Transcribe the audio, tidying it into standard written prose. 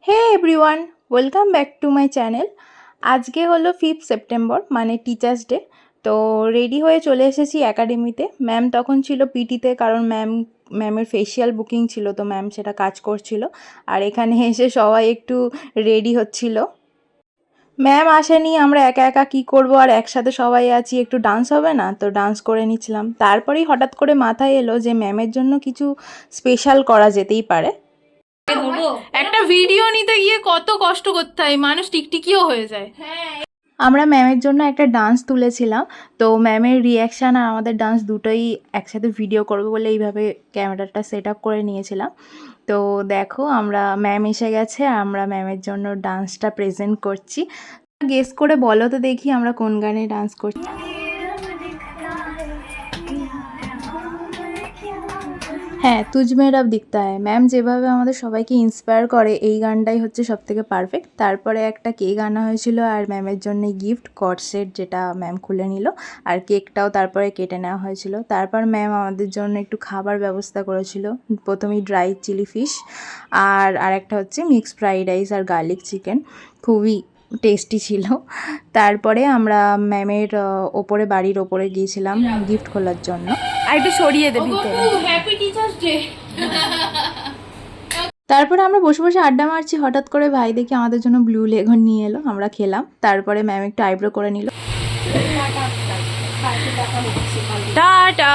Hey everyone, welcome back to my channel. আজকে হলো 5 September, মানে টিচার্স ডে। তো রেডি হয়ে চলে এসেছি একাডেমিতে। ম্যাম তখন ছিল পিটিতে, কারণ ম্যামের ফেসিয়াল বুকিং ছিল, তো ম্যাম সেটা কাজ করছিল। আর এখানে এসে সবাই একটু রেডি হচ্ছিল। ম্যাম আসেনি, আমরা একা একা কী করবো, আর একসাথে সবাই আছি, একটু ডান্স হবে না? তো ডান্স করে নিচ্ছিলাম। তারপরেই হঠাৎ করে মাথায় এলো যে ম্যামের জন্য কিছু স্পেশাল করা যেতেই পারে। একটা ভিডিও নিতে গিয়ে কত কষ্ট করতে হয়, মানুষ টিকটিকিও হয়ে যায়। আমরা ম্যামের জন্য একটা ডান্স তুলেছিলাম, তো ম্যামের রিয়াকশান আর আমাদের ডান্স দুটোই একসাথে ভিডিও করবো বলে এইভাবে ক্যামেরাটা সেট আপ করে নিয়েছিলাম। তো দেখো, আমরা ম্যাম এসে গেছে, আমরা ম্যামের জন্য ডান্সটা প্রেজেন্ট করছি। গেস করে বলো তো দেখি আমরা কোন গানে ডান্স করছি। হ্যাঁ, তুঝ মে রব দিখতা হ্যায়। ম্যাম যেভাবে আমাদের সবাইকে ইন্সপায়ার করে, এই গানটাই হচ্ছে সবথেকে পারফেক্ট। তারপরে একটা কেক আনা হয়েছিল, আর ম্যামের জন্য গিফট কট সেট, যেটা ম্যাম খুলে নিল, আর কেকটাও তারপরে কেটে নেওয়া হয়েছিল। তারপর ম্যাম আমাদের জন্য একটু খাবার ব্যবস্থা করেছিল। প্রথমেই ড্রাই চিলি ফিশ, আর আরেকটা হচ্ছে মিক্সড ফ্রাইড রাইস আর গার্লিক চিকেন, খুবই টেস্টি ছিল। তারপরে আমরা ম্যামের ওপরে, বাড়ির ওপরে গিয়েছিলাম গিফট খোলার জন্য। আর একটু সরিয়ে দে ভিতরে। Happy teachers day. তারপরে আমরা বসে বসে আড্ডা মারছি, হঠাৎ করে ভাই দেখি আমাদের জন্য ব্লু লেগন নিয়ে এলো, আমরা খেলাম। তারপরে ম্যাম একটু আইব্রো করে নিল। টাটা।